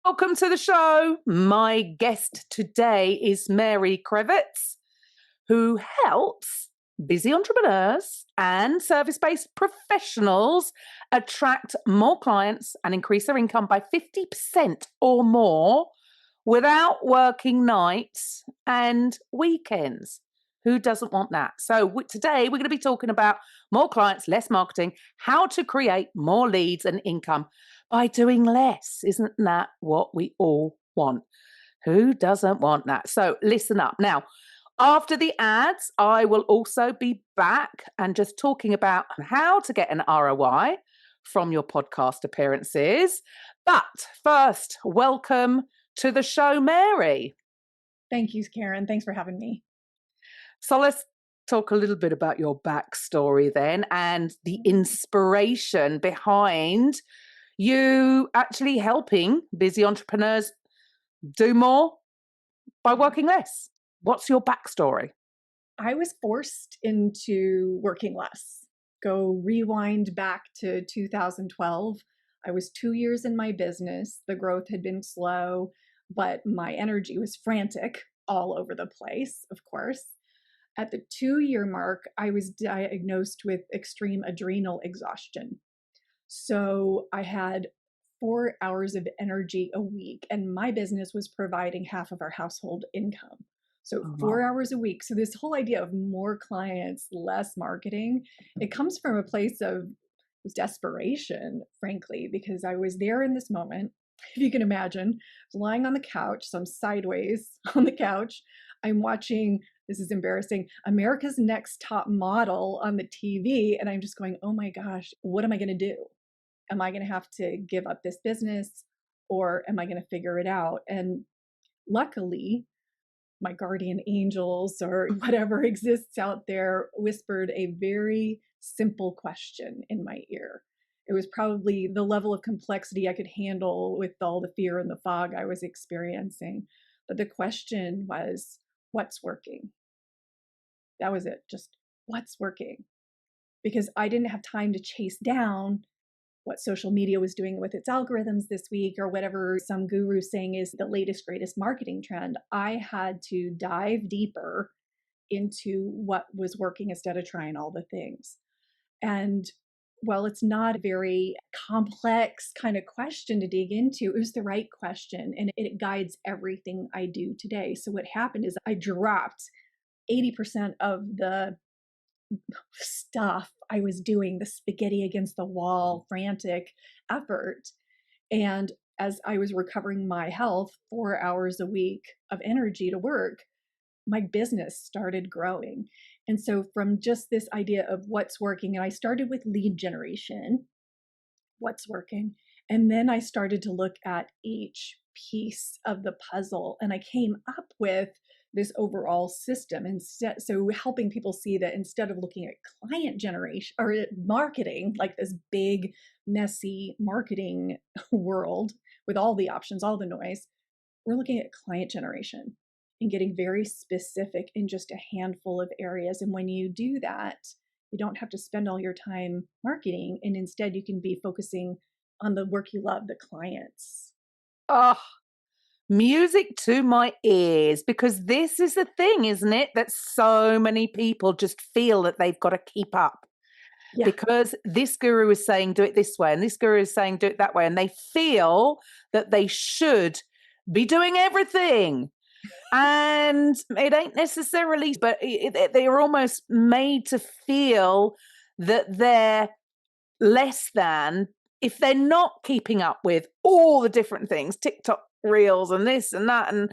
Welcome to the show. My guest today is Mary Cravets, who helps busy entrepreneurs and service-based professionals attract more clients and increase their income by 50% or more without working nights and weekends. Who doesn't want that? So today we're going to be talking about more clients, less marketing, how to create more leads and income by doing less. Isn't that what we all want? Who doesn't want that? So listen up. Now, after the ads, I will also be back and just talking about how to get an ROI from your podcast appearances. But first, welcome to the show, Mary. Thank you, Karen. Thanks for having me. So let's talk a little bit about your backstory then and the inspiration behind you actually helping busy entrepreneurs do more by working less. What's your backstory? I was forced into working less. Go rewind back to 2012. I was 2 years in my business. The growth had been slow, but my energy was frantic all over the place, of course. At the 2-year mark, I was diagnosed with extreme adrenal exhaustion. So I had 4 hours of energy a week, and my business was providing half of our household income. So 4 hours a week. So this whole idea of more clients, less marketing, it comes from a place of desperation, frankly, because I was there in this moment. If you can imagine, lying on the couch, so I'm sideways on the couch. I'm watching, this is embarrassing, America's Next Top Model on the TV. And I'm just going, oh my gosh, what am I going to do? Am I going to have to give up this business or am I going to figure it out? And luckily, my guardian angels or whatever exists out there whispered a very simple question in my ear. It was probably the level of complexity I could handle with all the fear and the fog I was experiencing. But the question was, what's working? That was it. Just what's working? Because I didn't have time to chase down what social media was doing with its algorithms this week or whatever some guru saying is the latest, greatest marketing trend. I had to dive deeper into what was working instead of trying all the things. And while it's not a very complex kind of question to dig into, it was the right question and it guides everything I do today. So what happened is I dropped 80% of the stuff I was doing, the spaghetti against the wall, frantic effort. And as I was recovering my health, 4 hours a week of energy to work, my business started growing. And so from just this idea of what's working, and I started with lead generation, what's working. And then I started to look at each piece of the puzzle and I came up with this overall system. Instead, so helping people see that instead of looking at client generation or marketing, like this big, messy marketing world with all the options, all the noise, we're looking at client generation and getting very specific in just a handful of areas. And when you do that, you don't have to spend all your time marketing, and instead you can be focusing on the work you love, the clients. Oh, music to my ears, because this is the thing, isn't it? That so many people just feel that they've got to keep up. Yeah. Because this guru is saying, do it this way, and this guru is saying, do it that way. And they feel that they should be doing everything. And it ain't necessarily, but they're almost made to feel that they're less than if they're not keeping up with all the different things, TikTok reels and this and that. And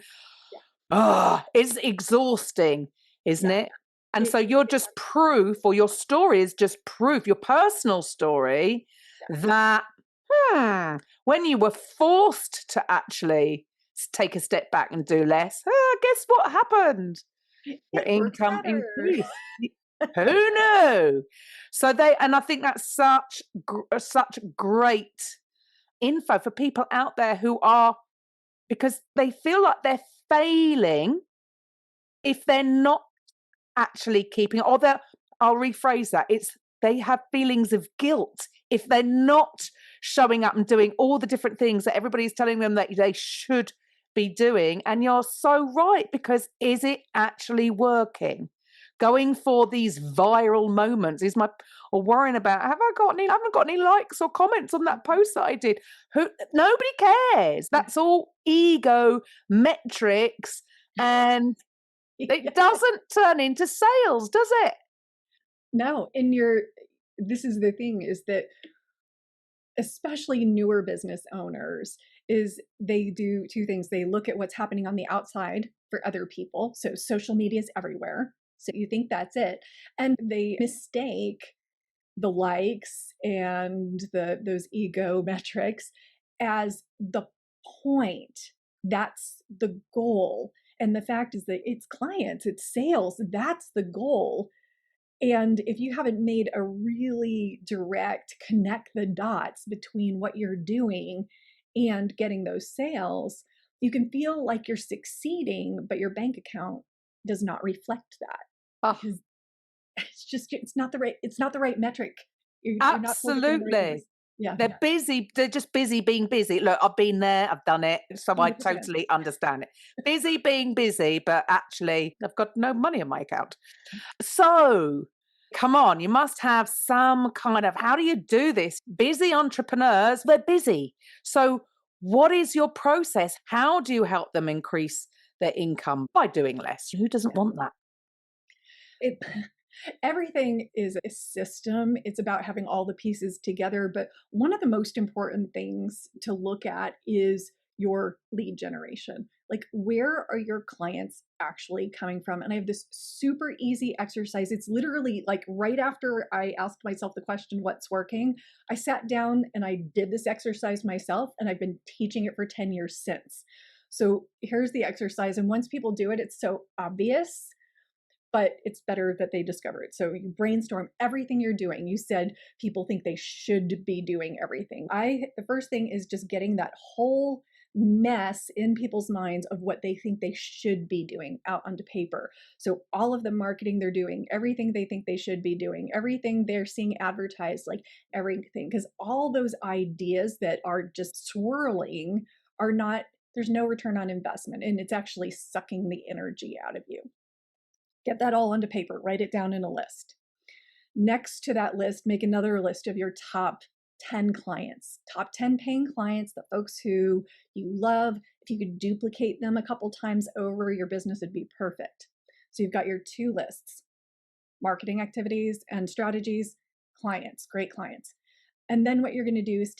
it's exhausting, isn't it? And so you're just proof, or your story is just proof, your personal story, that when you were forced to actually take a step back and do less, guess what happened? Your income increased. Who knew? So and I think that's such great info for people out there who are, because they feel like they're failing if they're not actually keeping, I'll rephrase that. They have feelings of guilt if they're not showing up and doing all the different things that everybody's telling them that they should be doing. And you're so right, because is it actually working? Going for these viral moments is my, or worrying about, have I got any, I haven't got any likes or comments on that post that I did. Nobody cares. That's all ego metrics, and it doesn't turn into sales, does it? No. This is the thing, is that especially newer business owners, is they do two things. They look at what's happening on the outside for other people. So social media is everywhere. So you think that's it. And they mistake the likes and those ego metrics as the point. That's the goal. And the fact is that it's clients, it's sales, that's the goal. And if you haven't made a really direct connect the dots between what you're doing and getting those sales, you can feel like you're succeeding, but your bank account does not reflect that, because it's not the right metric. You're not focusing on the right things. Absolutely. Yeah, They're just busy being busy. Look, I've been there, I've done it, so I 100%. totally understand it. Busy being busy, but actually I've got no money in my account. So, come on, you must have some kind of, how do you do this? Busy entrepreneurs, they're busy. So, what is your process? How do you help them increase their income by doing less? Who doesn't Yeah. want that? It Everything is a system. It's about having all the pieces together. But one of the most important things to look at is your lead generation. Like, where are your clients actually coming from? And I have this super easy exercise. It's literally like right after I asked myself the question, what's working? I sat down and I did this exercise myself, and I've been teaching it for 10 years since. So here's the exercise. And once people do it, it's so obvious, but it's better that they discover it. So you brainstorm everything you're doing. You said people think they should be doing everything. The first thing is just getting that whole mess in people's minds of what they think they should be doing out onto paper. So all of the marketing they're doing, everything they think they should be doing, everything they're seeing advertised, like everything, because all those ideas that are just swirling are not, there's no return on investment, and it's actually sucking the energy out of you. Get that all onto paper, write it down in a list. Next to that list, make another list of your top 10 clients, top 10 paying clients, the folks who you love. If you could duplicate them a couple times over, your business would be perfect. So you've got your two lists: marketing activities and strategies, clients, great clients. And then what you're going to do is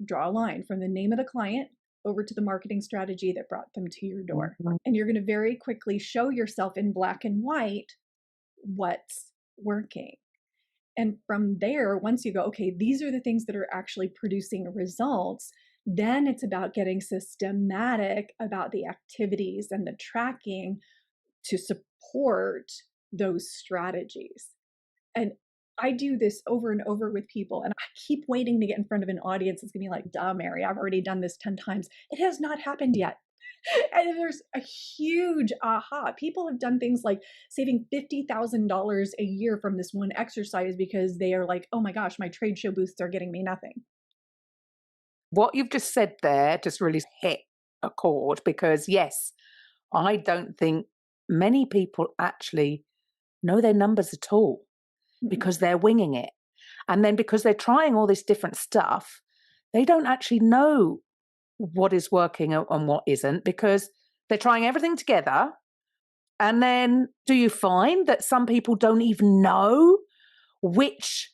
draw a line from the name of the client over to the marketing strategy that brought them to your door. And you're going to very quickly show yourself in black and white what's working. And from there, once you go, okay, these are the things that are actually producing results, then it's about getting systematic about the activities and the tracking to support those strategies. And I do this over and over with people, and I keep waiting to get in front of an audience. It's gonna be like, duh, Mary, I've already done this 10 times. It has not happened yet. And there's a huge aha. People have done things like saving $50,000 a year from this one exercise because they are like, oh my gosh, my trade show booths are getting me nothing. What you've just said there just really hit a chord, because yes, I don't think many people actually know their numbers at all, because they're winging it. And then because they're trying all this different stuff, they don't actually know what is working and what isn't, because they're trying everything together. And then do you find that some people don't even know which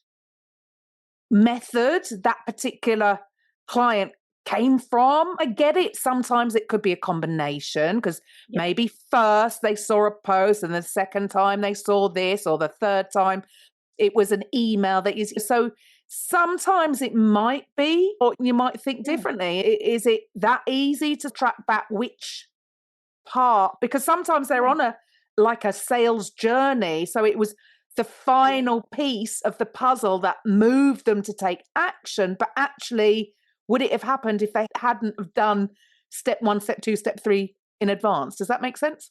method that particular client came from? I get it. Sometimes it could be a combination, because maybe first they saw a post and the second time they saw this, or the third time it was an email that is. So sometimes it might be, or you might think differently. Is it that easy to track back which part? Because sometimes they're on a sales journey. So it was the final piece of the puzzle that moved them to take action. But actually, would it have happened if they hadn't have done step 1, step 2, step 3 in advance? Does that make sense?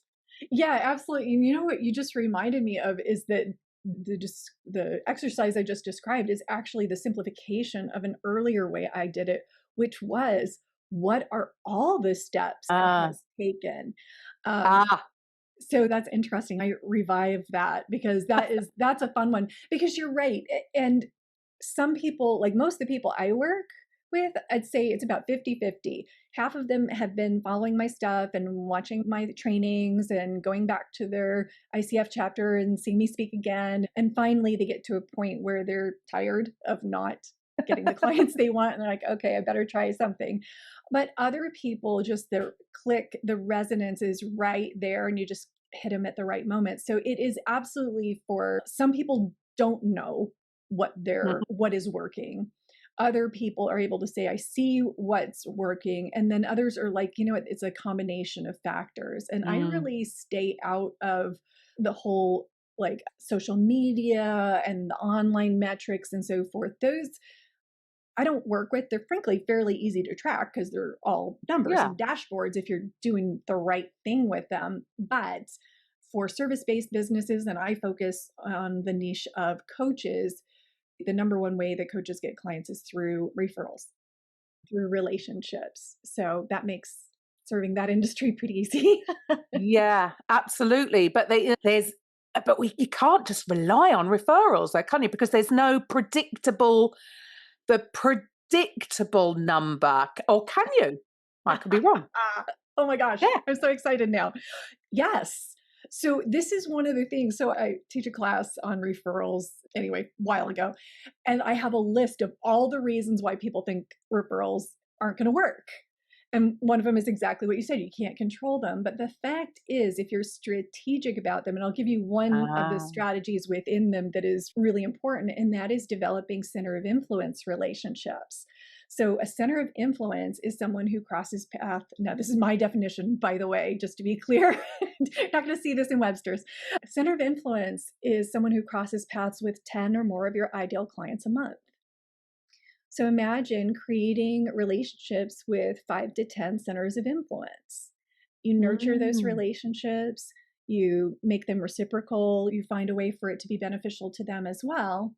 Yeah, absolutely. And you know what you just reminded me of is that the exercise I just described is actually the simplification of an earlier way I did it, which was, what are all the steps it Ah, has taken? Um, ah, so that's interesting. I revive that because that's a fun one, because you're right. And some people, like most of the people I work with, I'd say it's about 50-50. Half of them have been following my stuff and watching my trainings and going back to their ICF chapter and seeing me speak again. And finally, they get to a point where they're tired of not getting the clients they want. And they're like, okay, I better try something. But other people, just the click, the resonance is right there, and you just hit them at the right moment. So it is absolutely, for some people don't know what is working. Other people are able to say, I see what's working. And then others are like, it's a combination of factors. And I mm, really stay out of the whole, like, social media and the online metrics and so forth. Those I don't work with. They're frankly fairly easy to track because they're all numbers yeah, and dashboards if you're doing the right thing with them. But for service based businesses, and I focus on the niche of coaches, the number one way that coaches get clients is through referrals, through relationships. So that makes serving that industry pretty easy. yeah, absolutely. But you can't just rely on referrals, though, can you? Because there's no predictable number, or can you? I could be wrong. Oh my gosh, Yeah. I'm so excited now. Yes. So this is one of the things. So I teach a class on referrals anyway, a while ago, and I have a list of all the reasons why people think referrals aren't going to work. And one of them is exactly what you said. You can't control them. But the fact is, if you're strategic about them, and I'll give you one of the Ah, strategies within them that is really important, and that is developing center of influence relationships. So, a center of influence is someone who crosses path. Now, this is my definition, by the way, just to be clear. You're not going to see this in Webster's. A center of influence is someone who crosses paths with 10 or more of your ideal clients a month. So imagine creating relationships with 5 to 10 centers of influence. You nurture those mm, relationships, you make them reciprocal, you find a way for it to be beneficial to them as well.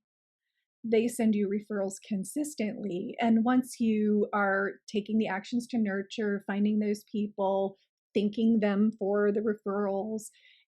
They send you referrals consistently. And once you are taking the actions to nurture, finding those people, thanking them for the referrals,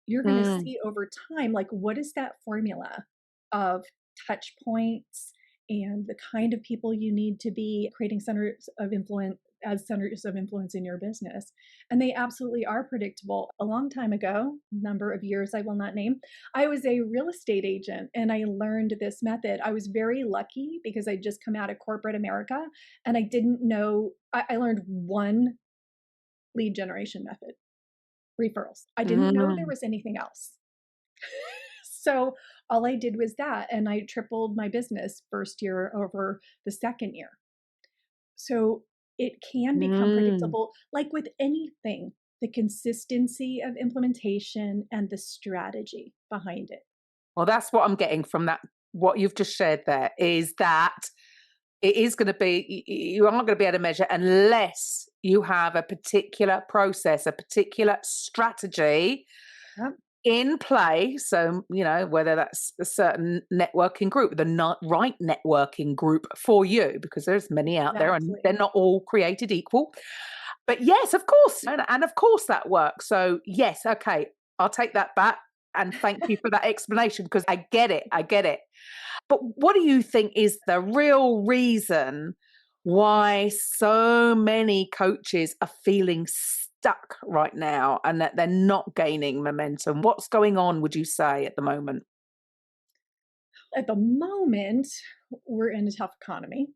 you're going to mm. see over time, like, what is that formula of touch points and the kind of people you need to be creating centers of influence as centers of influence in your business. And they absolutely are predictable. A long time ago, number of years I will not name, I was a real estate agent and I learned this method. I was very lucky because I'd just come out of corporate America and I didn't know, I learned one lead generation method, referrals. I didn't know there Mm. was anything else. So all I did was that, and I tripled my business first year over the second year. So it can become Mm. predictable, like with anything, the consistency of implementation and the strategy behind it. Well, that's what I'm getting from that. What you've just shared there is that it is going to be, you aren't going to be able to measure unless you have a particular process, a particular strategy Yep, in play. So, whether that's a certain networking group, the not right networking group for you, because there's many out there and exactly. they're not all created equal. But yes, of course. And of course that works. So, yes, okay, I'll take that back. And thank you for that explanation because I get it. I get it. But what do you think is the real reason why so many coaches are feeling stuck right now and that they're not gaining momentum? What's going on, would you say, at the moment? At the moment, we're in a tough economy.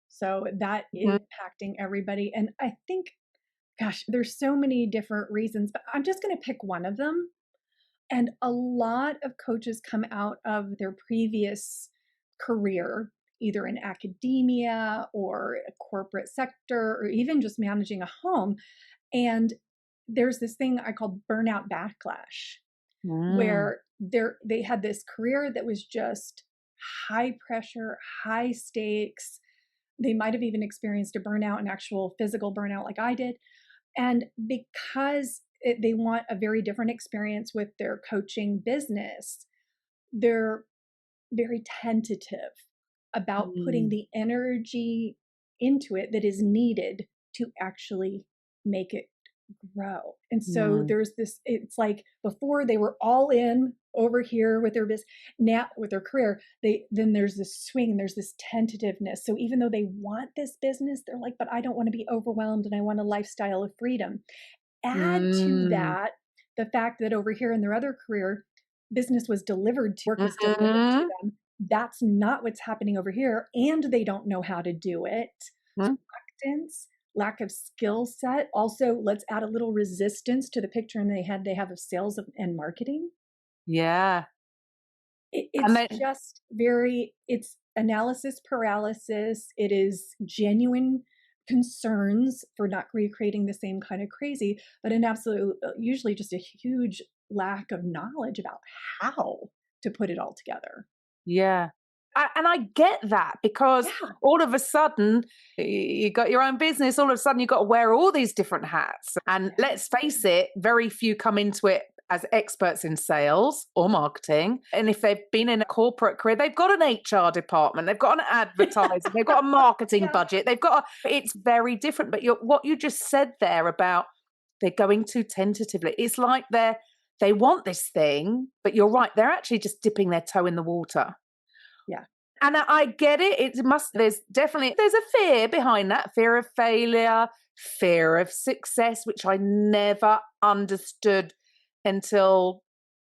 So that Mhm. is impacting everybody. And I think, gosh, there's so many different reasons, but I'm just going to pick one of them. And a lot of coaches come out of their previous career, either in academia or a corporate sector, or even just managing a home. And there's this thing I call burnout backlash, Mm, where they had this career that was just high pressure, high stakes. They might have even experienced a burnout, an actual physical burnout like I did. And because they want a very different experience with their coaching business, they're very tentative about putting Mm, the energy into it that is needed to actually make it grow. And so mm, there's this, it's like before they were all in over here with their business, now with their career, then there's this swing, there's this tentativeness. So even though they want this business, they're like, but I don't want to be overwhelmed and I want a lifestyle of freedom. Add to mm, that the fact that over here in their other career, business was delivered to work was delivered to mhm, them. That's not what's happening over here. And they don't know how to do it. mm. Reluctance, lack of skill set. Also, let's add a little resistance to the picture in they have of sales and marketing. Yeah. And It's then, just very, it's analysis paralysis. It is genuine concerns for not recreating the same kind of crazy, but an absolute, usually just a huge lack of knowledge about how to put it all together. yeah. And I get that because Yeah. all of a sudden you got your own business, all of a sudden you've got to wear all these different hats. And Yeah. let's face it, very few come into it as experts in sales or marketing. And if they've been in a corporate career, they've got an HR department, they've got an advertising, they've got a marketing Yeah. budget, they've got it's very different. But what you just said there about they're going too tentatively, it's like they want this thing, but you're right, they're actually just dipping their toe in the water. Yeah. And I get it. It must, there's a fear behind that, fear of failure, fear of success, which I never understood until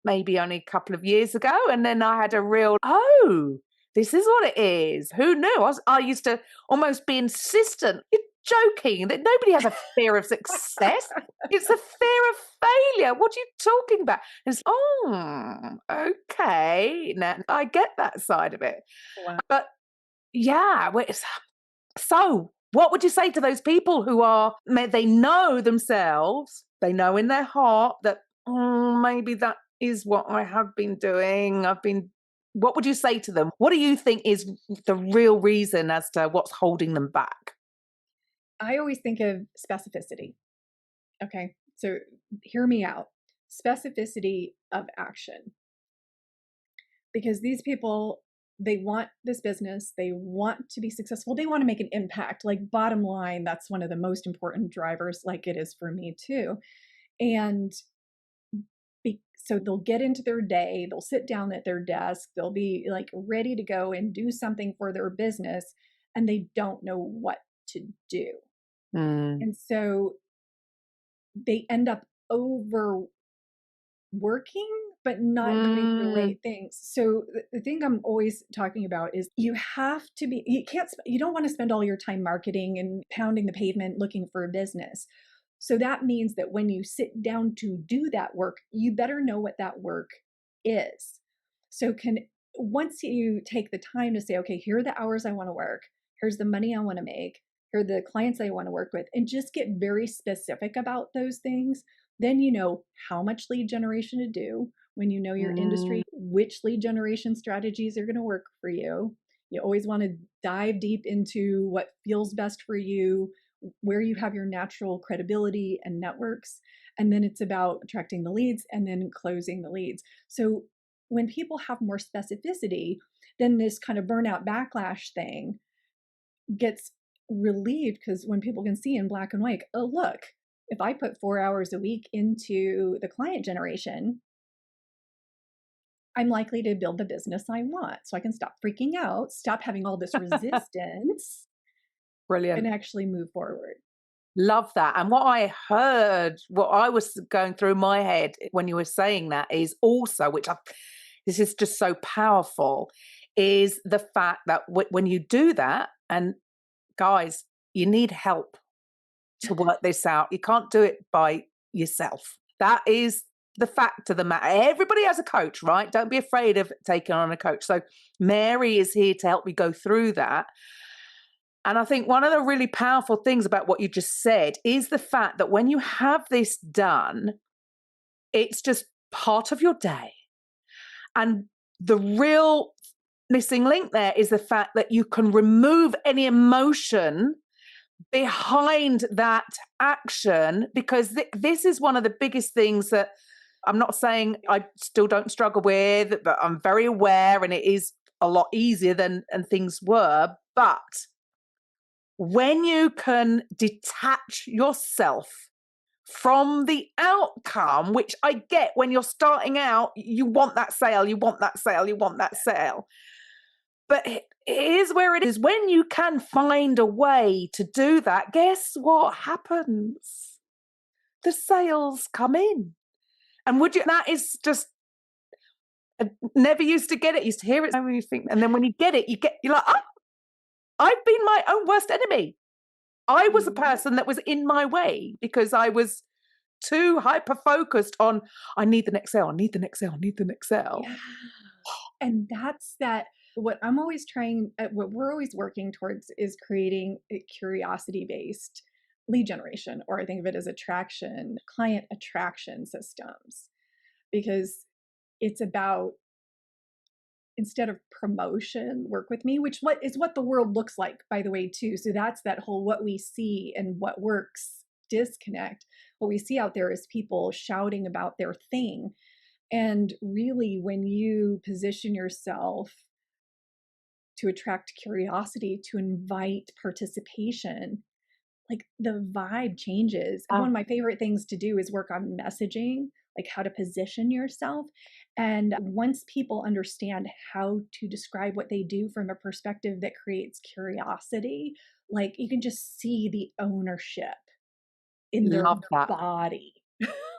maybe only a couple of years ago. And then I had a real, oh, this is what it is. Who knew? I used to almost be insistent. You're joking that nobody has a fear of success. It's a fear of failure. What are you talking about? And it's, oh, okay. Now I get that side of it. Wow. But yeah, so what would you say to those people who they know themselves, they know in their heart that maybe that is what I have been doing. What would you say to them? What do you think is the real reason as to what's holding them back? I always think of specificity. Okay. So hear me out. Specificity of action. Because these people, they want this business, they want to be successful, they want to make an impact. Like, bottom line, that's one of the most important drivers, like it is for me too. And so they'll get into their day, they'll sit down at their desk, they'll be like ready to go and do something for their business, and they don't know what to do. Mm, And so they end up overworking, but not doing the mm, right things. So the thing I'm always talking about is you have to be, you don't want to spend all your time marketing and pounding the pavement looking for a business. So that means that when you sit down to do that work, you better know what that work is. So once you take the time to say, okay, here are the hours I want to work, here's the money I want to make, here are the clients I want to work with, and just get very specific about those things, then you know how much lead generation to do. When you know your mm, industry, which lead generation strategies are going to work for you. You always want to dive deep into what feels best for you, where you have your natural credibility and networks. And then it's about attracting the leads and then closing the leads. So when people have more specificity, then this kind of burnout backlash thing gets relieved, because when people can see in black and white, oh, look, if I put 4 hours a week into the client generation, I'm likely to build the business I want. So I can stop freaking out, stop having all this resistance, and brilliant. actually move forward. Love that. And what I was going through my head when you were saying that is also, this is just so powerful, is the fact that when you do that, and guys, you need help to work this out. You can't do it by yourself. That is the fact of the matter. Everybody has a coach, right? Don't be afraid of taking on a coach. So Mary is here to help me go through that. And I think one of the really powerful things about what you just said is the fact that when you have this done, it's just part of your day. And the real missing link there is the fact that you can remove any emotion behind that action, because this is one of the biggest things that I'm not saying I still don't struggle with, but I'm very aware and it is a lot easier than and things were. But when you can detach yourself from the outcome, which I get when you're starting out, you want that sale, you want that sale, you want that sale. But here's where it is when you can find a way to do that, guess what happens? The sales come in. And would you, that is just, I never used to get it, used to hear it, and you think, and then when you get it, you're like, oh, I've been my own worst enemy. I was a person that was in my way because I was too hyper focused on, I need the next sale, I need the next sale, I need the next sale. Yeah. And that's that. What I'm always trying, what we're always working towards is creating a curiosity based lead generation, or I think of it as attraction, client attraction systems, because it's about, instead of promotion, work with me, which what is what the world looks like, by the way, too. So that's that whole what we see and what works disconnect. What we see out there is people shouting about their thing. And really, when you position yourself to attract curiosity, to invite participation, like the vibe changes. One of my favorite things to do is work on messaging, like how to position yourself. And once people understand how to describe what they do from a perspective that creates curiosity, like you can just see the ownership in their Love that. body.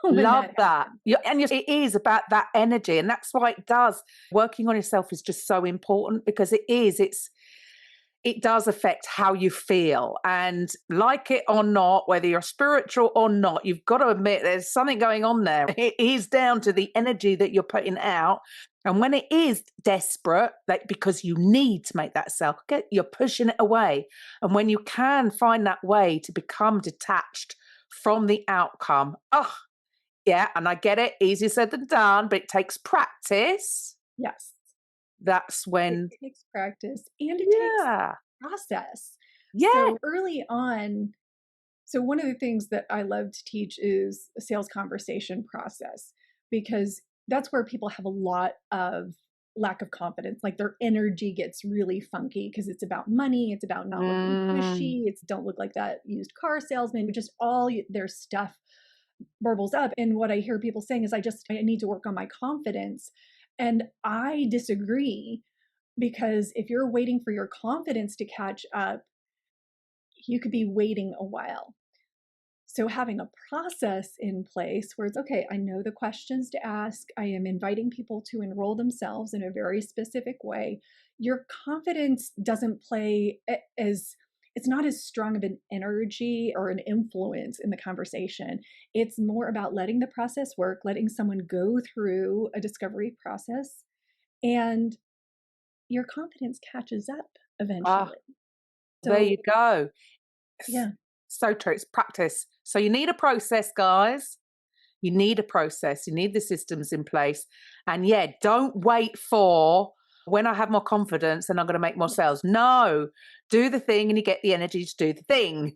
When Love that that. And it is about that energy. And that's why it does. Working on yourself is just so important because it does affect how you feel. And like it or not, whether you're spiritual or not, you've got to admit there's something going on there. It is down to the energy that you're putting out. And when it is desperate, like because you need to make that sale, you're pushing it away. And when you can find that way to become detached from the outcome, oh, yeah, and I get it, easier said than done, but it takes practice. Yes. That's when it takes practice and it takes yeah. process. Yeah. So early on, so one of the things that I love to teach is a sales conversation process, because that's where people have a lot of lack of confidence. Like their energy gets really funky because it's about money. It's about not looking pushy. It's don't look like that used car salesman. Just all their stuff burbles up. And what I hear people saying is, I need to work on my confidence. And I disagree, because if you're waiting for your confidence to catch up, you could be waiting a while. So having a process in place where it's, okay, I know the questions to ask. I am inviting people to enroll themselves in a very specific way. Your confidence doesn't play as, it's not as strong of an energy or an influence in the conversation. It's more about letting the process work, letting someone go through a discovery process, and your confidence catches up eventually. There you go. Yeah. So true. It's practice. So you need a process, guys. You need a process. You need the systems in place. And yeah, don't wait for when I have more confidence and I'm going to make more sales. No, do the thing and you get the energy to do the thing.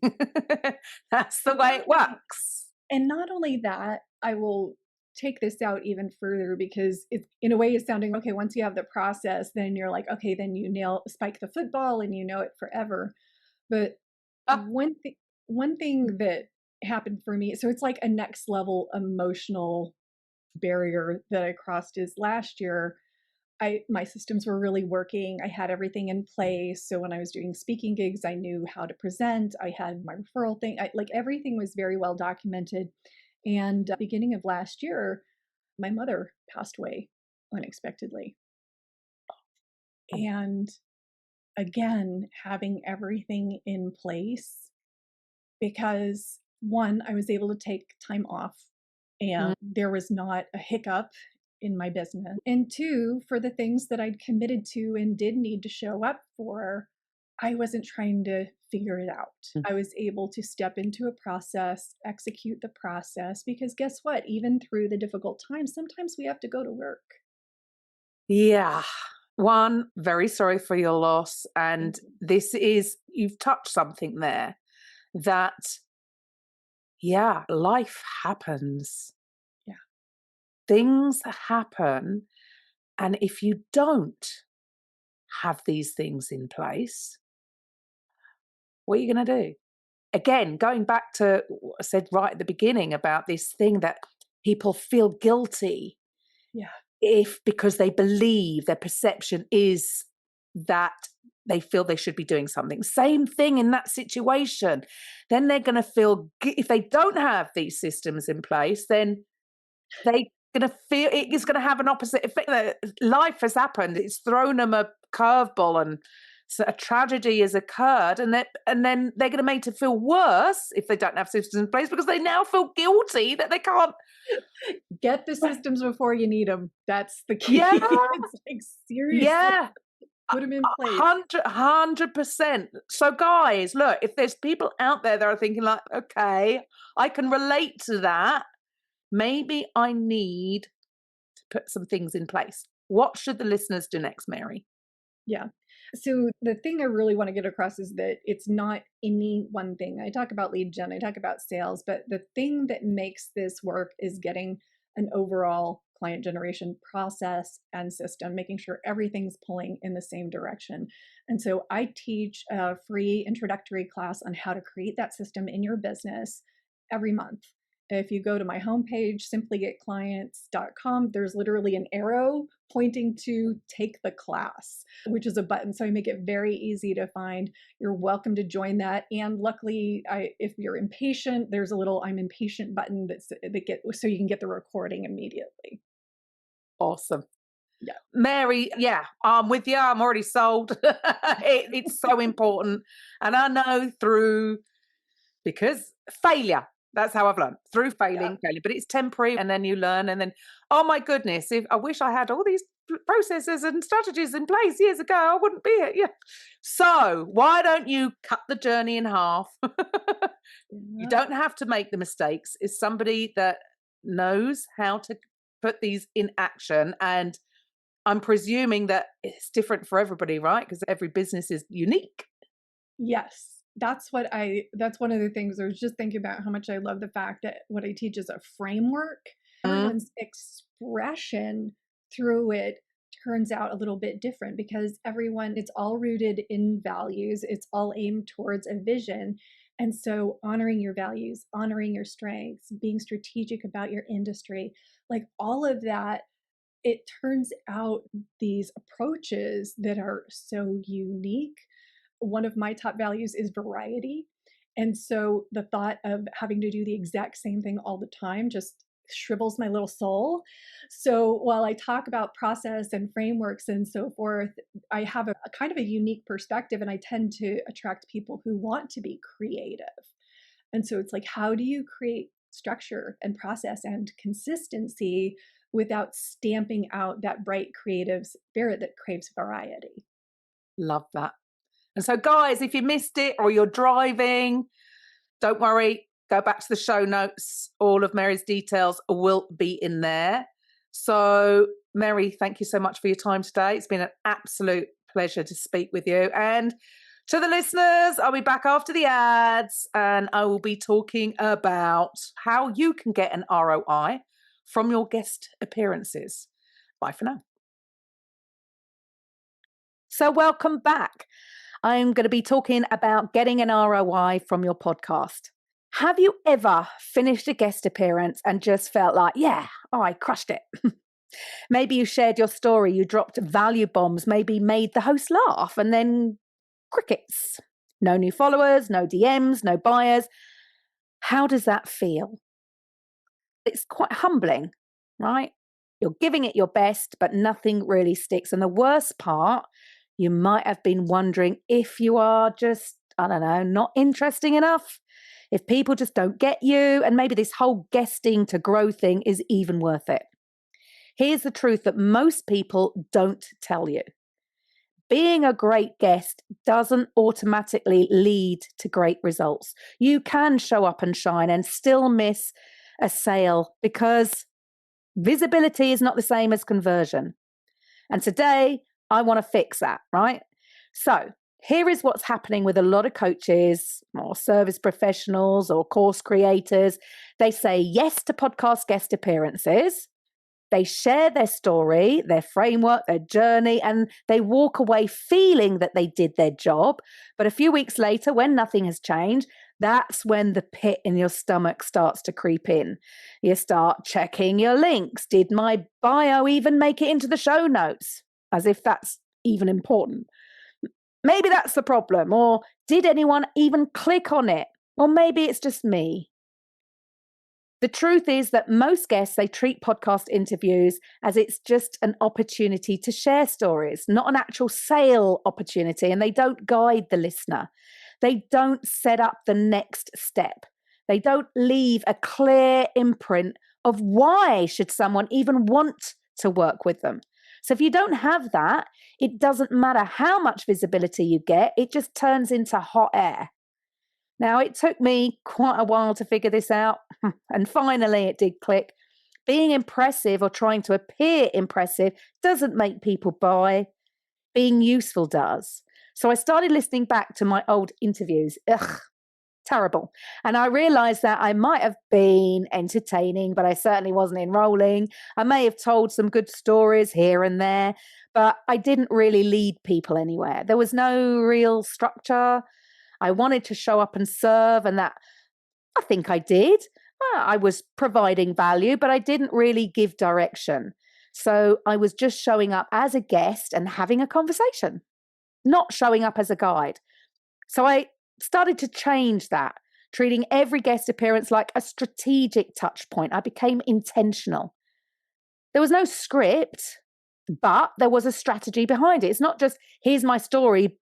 That's the way it works. And not only that, I will take this out even further, because it, in a way, is sounding okay. Once you have the process, then you're like, okay, then you spike the football and you know it forever. But one thing that happened for me, so it's like a next level emotional barrier that I crossed, is last year my systems were really working. I had everything in place. So when I was doing speaking gigs, I knew how to present. I had my referral thing. Like everything was very well documented. And beginning of last year, my mother passed away unexpectedly. And again, having everything in place, because one, I was able to take time off and there was not a hiccup in my business. And two, for the things that I'd committed to and did need to show up for, I wasn't trying to figure it out. I was able to step into a process, execute the process, because guess what? Even through the difficult times, sometimes we have to go to work. Yeah. One, very sorry for your loss. And you've touched something there that, yeah, life happens. Yeah. things happen. And if you don't have these things in place, what are you going to do? Again, going back to what I said right at the beginning about this thing that people feel guilty if because they believe their perception is that they feel they should be doing something. Same thing in that situation. Then they're going to feel, if they don't have these systems in place, then they're going to feel it is going to have an opposite effect. Life has happened. It's thrown them a curveball and so a tragedy has occurred, and then they're going to make it feel worse if they don't have systems in place because they now feel guilty that they can't get the systems before you need them. That's the key. Yeah, It's like, seriously, yeah, put them in place. 100%. So, guys, look, if there's people out there that are thinking like, okay, I can relate to that. Maybe I need to put some things in place. What should the listeners do next, Mary? Yeah. So the thing I really want to get across is that it's not any one thing. I talk about lead gen, I talk about sales, but the thing that makes this work is getting an overall client generation process and system, making sure everything's pulling in the same direction. And so I teach a free introductory class on how to create that system in your business every month. If you go to my homepage, simplygetclients.com, there's literally an arrow pointing to take the class, which is a button. So I make it very easy to find. You're welcome to join that. And luckily, if you're impatient, there's a little I'm impatient button so you can get the recording immediately. Awesome. Yeah. Mary, yeah, I'm with you. I'm already sold. It's so important. And I know because failure, that's how I've learned, through failing, but it's temporary and then you learn. And then, oh my goodness, if I wish I had all these processes and strategies in place years ago, I wouldn't be here. Yeah. So why don't you cut the journey in half? You don't have to make the mistakes. It's somebody that knows how to put these in action. And I'm presuming that it's different for everybody, right? Because every business is unique. Yes. That's one of the things I was just thinking about, how much I love the fact that what I teach is a framework. Everyone's expression through it turns out a little bit different because it's all rooted in values. It's all aimed towards a vision. And so honoring your values, honoring your strengths, being strategic about your industry, like all of that, it turns out these approaches that are so unique. One of my top values is variety. And so the thought of having to do the exact same thing all the time just shrivels my little soul. So while I talk about process and frameworks and so forth, I have a kind of a unique perspective, and I tend to attract people who want to be creative. And so it's like, how do you create structure and process and consistency without stamping out that bright creative spirit that craves variety? Love that. And so, guys, if you missed it or you're driving, don't worry. Go back to the show notes. All of Mary's details will be in there. So, Mary, thank you so much for your time today. It's been an absolute pleasure to speak with you. And to the listeners, I'll be back after the ads and I will be talking about how you can get an ROI from your guest appearances. Bye for now. So, welcome back. I'm going to be talking about getting an ROI from your podcast. Have you ever finished a guest appearance and just felt like, I crushed it? Maybe you shared your story, you dropped value bombs, maybe made the host laugh, and then crickets. No new followers, no DMs, no buyers. How does that feel? It's quite humbling, right? You're giving it your best, but nothing really sticks. And the worst part, you might have been wondering if you are just, not interesting enough, if people just don't get you, and maybe this whole guesting to grow thing is even worth it. Here's the truth that most people don't tell you. Being a great guest doesn't automatically lead to great results. You can show up and shine and still miss a sale because visibility is not the same as conversion. And today, I want to fix that, right? So here is what's happening with a lot of coaches or service professionals or course creators. They say yes to podcast guest appearances, They share their story, their framework, their journey, and they walk away feeling that they did their job. But a few weeks later, when nothing has changed, that's when the pit in your stomach starts to creep in. You start checking your links. Did my bio even make it into the show notes? As if that's even important. Maybe that's the problem. Or did anyone even click on it? Or maybe it's just me. The truth is that most guests, they treat podcast interviews as it's just an opportunity to share stories, not an actual sale opportunity, and they don't guide the listener. They don't set up the next step. They don't leave a clear imprint of why should someone even want to work with them. So if you don't have that, it doesn't matter how much visibility you get, it just turns into hot air. Now, it took me quite a while to figure this out, and finally it did click. Being impressive or trying to appear impressive doesn't make people buy. Being useful does. So I started listening back to my old interviews. Terrible. And I realized that I might have been entertaining, but I certainly wasn't enrolling. I may have told some good stories here and there, but I didn't really lead people anywhere. There was no real structure. I wanted to show up and serve, and that I think I did. I was providing value, but I didn't really give direction. So I was just showing up as a guest and having a conversation, not showing up as a guide. So I started to change that, treating every guest appearance like a strategic touch point. I became intentional. There was no script, but there was a strategy behind it. It's not just, here's my story,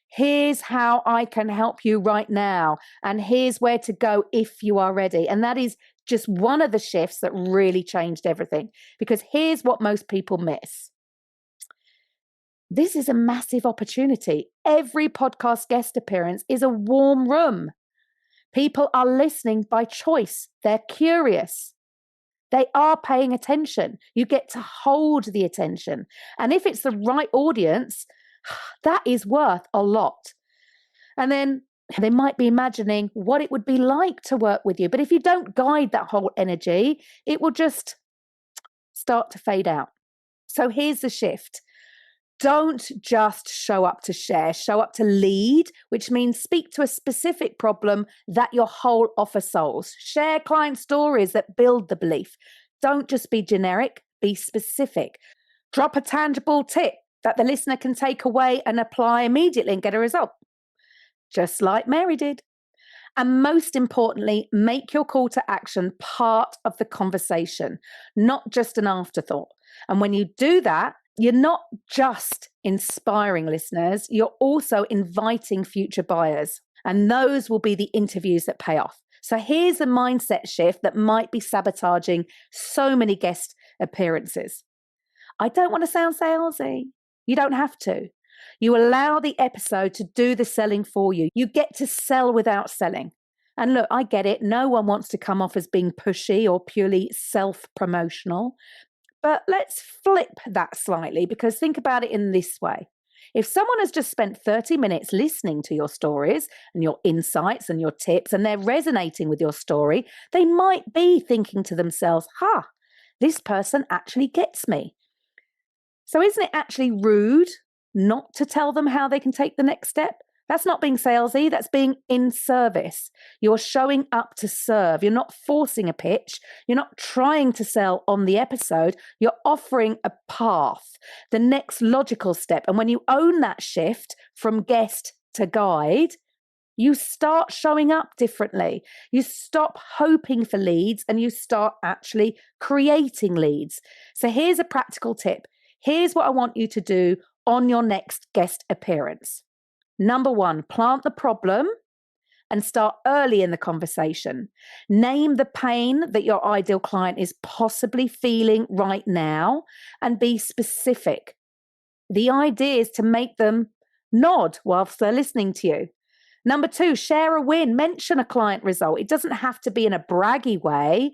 here's how I can help you right now, and here's where to go if you are ready. And that is just one of the shifts that really changed everything, because here's what most people miss. This is a massive opportunity. Every podcast guest appearance is a warm room. People are listening by choice. They're curious. They are paying attention. You get to hold the attention. And if it's the right audience, that is worth a lot. And then they might be imagining what it would be like to work with you. But if you don't guide that whole energy, it will just start to fade out. So here's the shift. Don't just show up to share, show up to lead, which means speak to a specific problem that your whole offer solves. Share client stories that build the belief. Don't just be generic, be specific. Drop a tangible tip that the listener can take away and apply immediately and get a result, just like Mary did. And most importantly, make your call to action part of the conversation, not just an afterthought. And when you do that, you're not just inspiring listeners, you're also inviting future buyers. And those will be the interviews that pay off. So here's a mindset shift that might be sabotaging so many guest appearances. I don't want to sound salesy. You don't have to. You allow the episode to do the selling for you. You get to sell without selling. And look, I get it. No one wants to come off as being pushy or purely self-promotional. But let's flip that slightly, because think about it in this way. If someone has just spent 30 minutes listening to your stories and your insights and your tips, and they're resonating with your story, they might be thinking to themselves, this person actually gets me. So isn't it actually rude not to tell them how they can take the next step? That's not being salesy, that's being in service. You're showing up to serve. You're not forcing a pitch. You're not trying to sell on the episode. You're offering a path, the next logical step. And when you own that shift from guest to guide, you start showing up differently. You stop hoping for leads and you start actually creating leads. So here's a practical tip. Here's what I want you to do on your next guest appearance. Number 1, plant the problem and start early in the conversation. Name the pain that your ideal client is possibly feeling right now and be specific. The idea is to make them nod whilst they're listening to you. Number 2, share a win. Mention a client result. It doesn't have to be in a braggy way,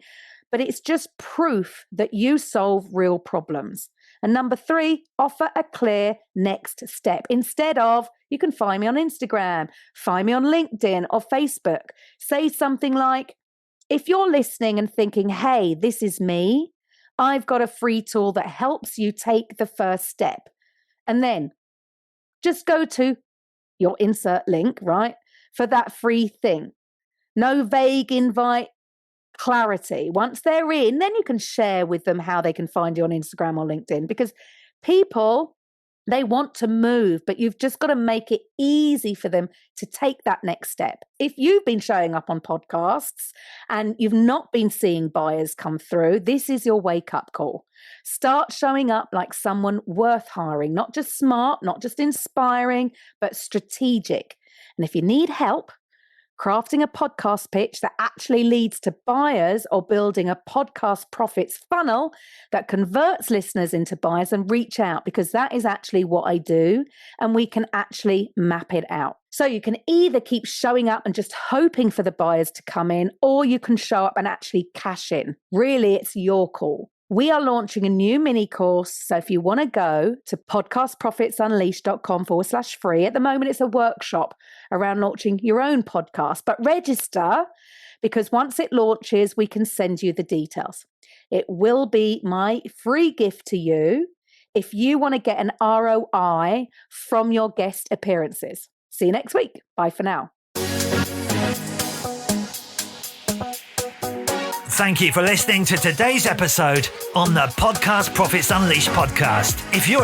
but it's just proof that you solve real problems. And number 3, offer a clear next step. Instead of, you can find me on Instagram, find me on LinkedIn or Facebook. Say something like, if you're listening and thinking, hey, this is me, I've got a free tool that helps you take the first step. And then just go to your insert link, right, for that free thing. No vague invite, clarity. Once they're in, then you can share with them how they can find you on Instagram or LinkedIn, because people, they want to move, but you've just got to make it easy for them to take that next step. If you've been showing up on podcasts and you've not been seeing buyers come through, this is your wake-up call. Start showing up like someone worth hiring, not just smart, not just inspiring, but strategic. And if you need help crafting a podcast pitch that actually leads to buyers, or building a podcast profits funnel that converts listeners into buyers, and reach out, because that is actually what I do, and we can actually map it out. So you can either keep showing up and just hoping for the buyers to come in, or you can show up and actually cash in. Really, it's your call. We are launching a new mini course. So if you want to go to podcastprofitsunleashed.com/free, at the moment it's a workshop around launching your own podcast, but register, because once it launches, we can send you the details. It will be my free gift to you if you want to get an ROI from your guest appearances. See you next week. Bye for now. Thank you for listening to today's episode on the Podcast Profits Unleashed podcast. If you're